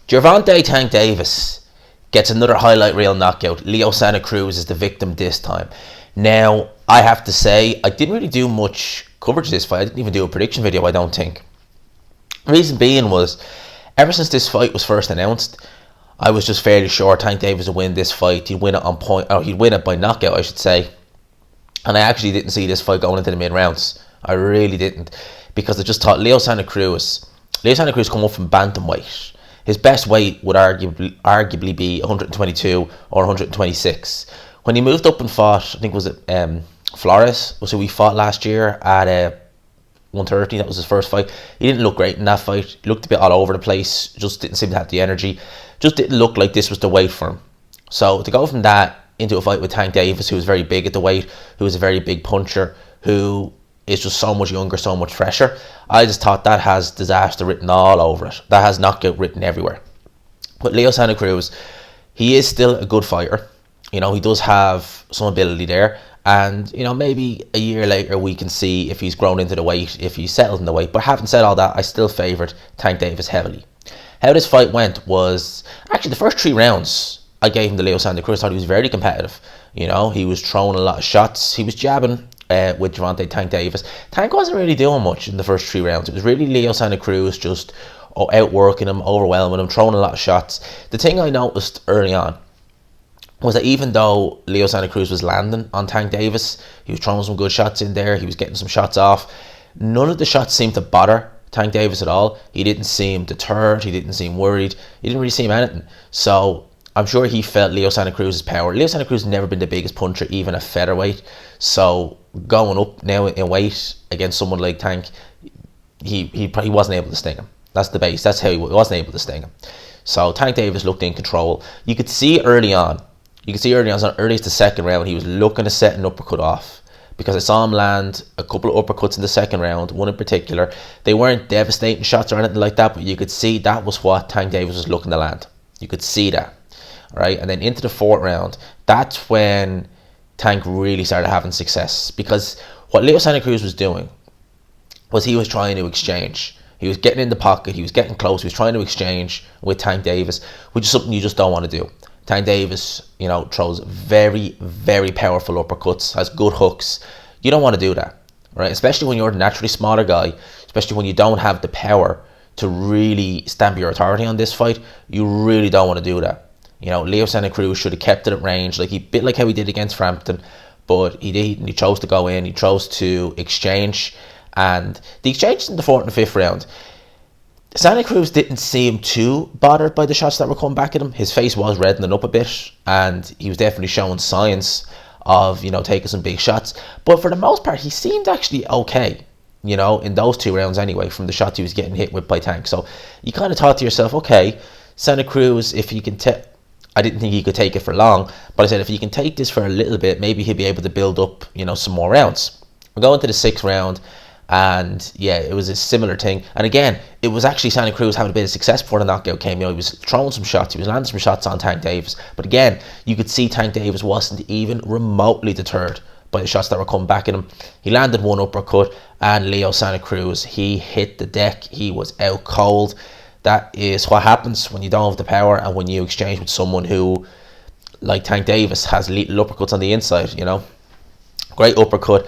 Gervonta Tank Davis gets another highlight reel knockout. Leo Santa Cruz is the victim this time. Now, I have to say, I didn't really do much coverage of this fight. I didn't even do a prediction video, I don't think. Reason being was, ever since this fight was first announced, I was just fairly sure Tank Davis would win this fight. He'd win it on point, or he'd win it by knockout, I should say. And I actually didn't see this fight going into the mid-rounds. I really didn't. Because I just thought Leo Santa Cruz come up from bantamweight. His best weight would arguably be 122 or 126. When he moved up and fought, I think was it Flores, was who he fought last year at 130. That was his first fight. He didn't look great in that fight. He looked a bit all over the place. Just didn't seem to have the energy. Just didn't look like this was the weight for him. So to go from that into a fight with Tank Davis, who was very big at the weight, who was a very big puncher, who is just so much younger, so much fresher, I just thought that has disaster written all over it. That has knockout written everywhere. But Leo Santa Cruz, he is still a good fighter. You know, he does have some ability there. And, you know, maybe a year later we can see if he's grown into the weight, if he's settled in the weight. But having said all that, I still favoured Tank Davis heavily. How this fight went was, actually the first 3 rounds, I gave him to Leo Santa Cruz. I thought he was very competitive. You know, he was throwing a lot of shots. He was jabbing with Gervonta Tank Davis. Tank wasn't really doing much in the first 3 rounds. It was really Leo Santa Cruz just outworking him, overwhelming him, throwing a lot of shots. The thing I noticed early on was that even though Leo Santa Cruz was landing on Tank Davis, he was throwing some good shots in there, he was getting some shots off, none of the shots seemed to bother Tank Davis at all. He didn't seem deterred, he didn't seem worried, he didn't really seem anything. So I'm sure he felt Leo Santa Cruz's power. Leo Santa Cruz has never been the biggest puncher, even at featherweight. So going up now in weight against someone like Tank, he wasn't able to sting him. That's the base. That's how he wasn't able to sting him. So Tank Davis looked in control. You could see early on, so early as the second round, he was looking to set an uppercut off. Because I saw him land a couple of uppercuts in the second round, one in particular. They weren't devastating shots or anything like that, but you could see that was what Tank Davis was looking to land. You could see that. Right, and then into the 4th round, that's when Tank really started having success. Because what Leo Santa Cruz was doing was he was trying to exchange. He was getting in the pocket, he was getting close, he was trying to exchange with Tank Davis, which is something you just don't want to do. Tank Davis, you know, throws very, very powerful uppercuts, has good hooks. You don't want to do that, right? Especially when you're a naturally smaller guy, especially when you don't have the power to really stamp your authority on this fight. You really don't want to do that. You know, Leo Santa Cruz should have kept it at range, like like how he did against Frampton, but he did. He chose to go in. He chose to exchange, and the exchange in the 4th and 5th round, Santa Cruz didn't seem too bothered by the shots that were coming back at him. His face was reddening up a bit, and he was definitely showing signs of, you know, taking some big shots. But for the most part, he seemed actually okay. You know, in those 2 rounds anyway, from the shots he was getting hit with by Tank. So you kind of thought to yourself, okay, Santa Cruz, if he can I didn't think he could take it for long, but I said if he can take this for a little bit, maybe he'll be able to build up, you know, some more rounds. We're going to the 6th round, and yeah, it was a similar thing. And again, it was actually Santa Cruz having a bit of success before the knockout came. You know, he was throwing some shots, he was landing some shots on Tank Davis. But again, you could see Tank Davis wasn't even remotely deterred by the shots that were coming back at him. He landed one uppercut, and Leo Santa Cruz, he hit the deck. He was out cold. That is what happens when you don't have the power and when you exchange with someone who, like Tank Davis, has lethal uppercuts on the inside, you know. Great uppercut.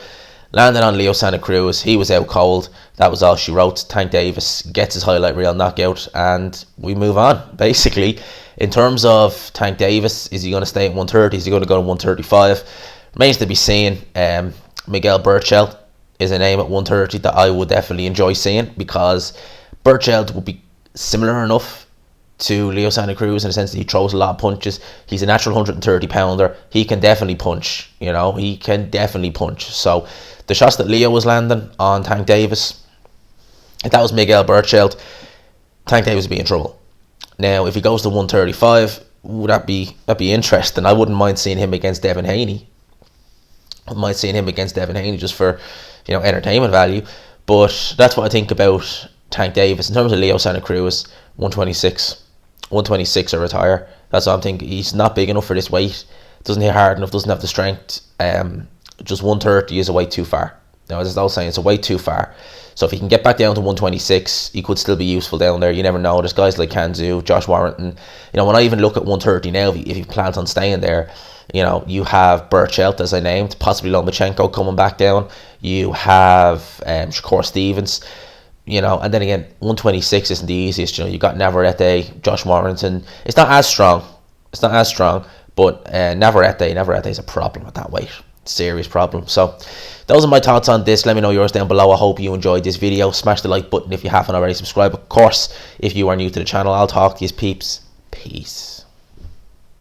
Landed on Leo Santa Cruz. He was out cold. That was all she wrote. Tank Davis gets his highlight reel knockout, and we move on, basically. In terms of Tank Davis, is he going to stay at 130? Is he going to go to 135? Remains to be seen. Miguel Berchelt is a name at 130 that I would definitely enjoy seeing, because Berchelt would be similar enough to Leo Santa Cruz in the sense that he throws a lot of punches. He's a natural 130 pounder. He can definitely punch, you know, he can definitely punch. So the shots that Leo was landing on Tank Davis, if that was Miguel Berchelt, Tank Davis would be in trouble. Now, if he goes to 135, would that'd be interesting. I wouldn't mind seeing him against Devin Haney. I might see him against Devin Haney just for, you know, entertainment value. But that's what I think about Tank Davis. In terms of Leo Santa Cruz, 126 or retire. That's what I'm thinking. He's not big enough for this weight. Doesn't hit hard enough. Doesn't have the strength. Just 130 is a way too far. Now, as I was saying, it's a way too far. So if he can get back down to 126, he could still be useful down there. You never know. There's guys like Kanzu, Josh Warrington. You know, when I even look at 130 now, if he plans on staying there, you know, you have Burchelt, as I named, possibly Lomachenko coming back down. You have Shakur Stevens. You know, and then again, 126 isn't the easiest. You know, you got Navarrete, Josh Warrington. It's not as strong. But Navarrete is a problem at that weight. Serious problem. So those are my thoughts on this. Let me know yours down below. I hope you enjoyed this video. Smash the like button if you haven't already. Subscribe, of course, if you are new to the channel. I'll talk to you peeps. Peace.